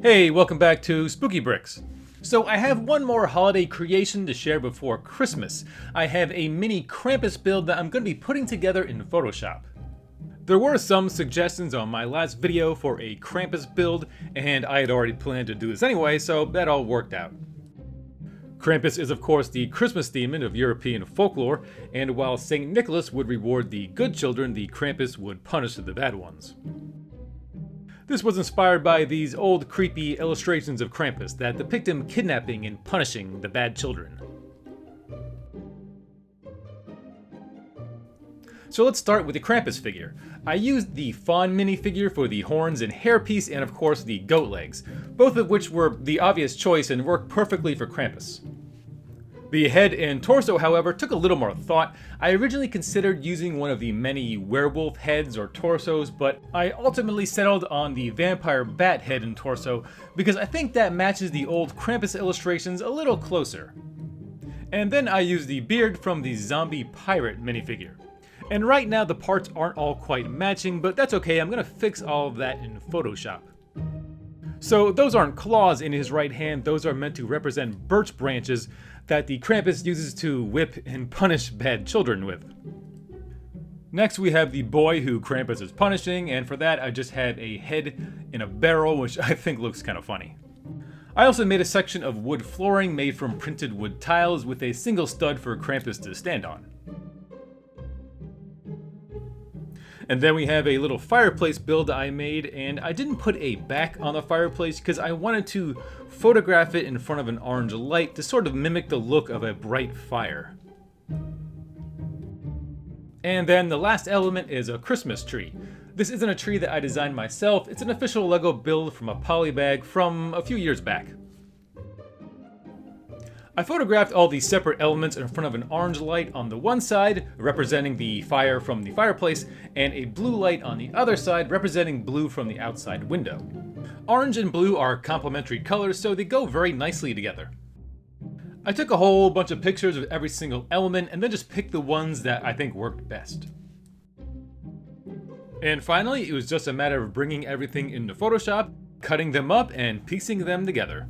Hey, welcome back to Spooky Bricks. So I have one more holiday creation to share before Christmas. I have a mini Krampus build that I'm going to be putting together in Photoshop. There were some suggestions on my last video for a Krampus build, and I had already planned to do this anyway, so that all worked out. Krampus is of course the Christmas demon of European folklore, and while St. Nicholas would reward the good children, the Krampus would punish the bad ones. This was inspired by these old creepy illustrations of Krampus that depict him kidnapping and punishing the bad children. So let's start with the Krampus figure. I used the fawn minifigure for the horns and hairpiece and of course the goat legs, both of which were the obvious choice and worked perfectly for Krampus. The head and torso, however, took a little more thought. I originally considered using one of the many werewolf heads or torsos, but I ultimately settled on the vampire bat head and torso because I think that matches the old Krampus illustrations a little closer. And then I used the beard from the zombie pirate minifigure. And right now the parts aren't all quite matching, but that's okay, I'm gonna fix all of that in Photoshop. So those aren't claws in his right hand, those are meant to represent birch branches that the Krampus uses to whip and punish bad children with. Next we have the boy who Krampus is punishing, and for that I just have a head in a barrel, which I think looks kind of funny. I also made a section of wood flooring made from printed wood tiles with a single stud for Krampus to stand on. And then we have a little fireplace build I made, and I didn't put a back on the fireplace because I wanted to photograph it in front of an orange light to sort of mimic the look of a bright fire. And then the last element is a Christmas tree. This isn't a tree that I designed myself, it's an official Lego build from a poly bag from a few years back. I photographed all the separate elements in front of an orange light on the one side, representing the fire from the fireplace, and a blue light on the other side, representing blue from the outside window. Orange and blue are complementary colors, so they go very nicely together. I took a whole bunch of pictures of every single element, and then just picked the ones that I think worked best. And finally, it was just a matter of bringing everything into Photoshop, cutting them up, and piecing them together.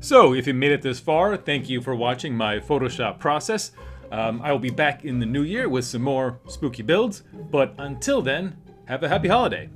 So, if you made it this far, thank you for watching my Photoshop process. I will be back in the new year with some more spooky builds, but until then, have a happy holiday.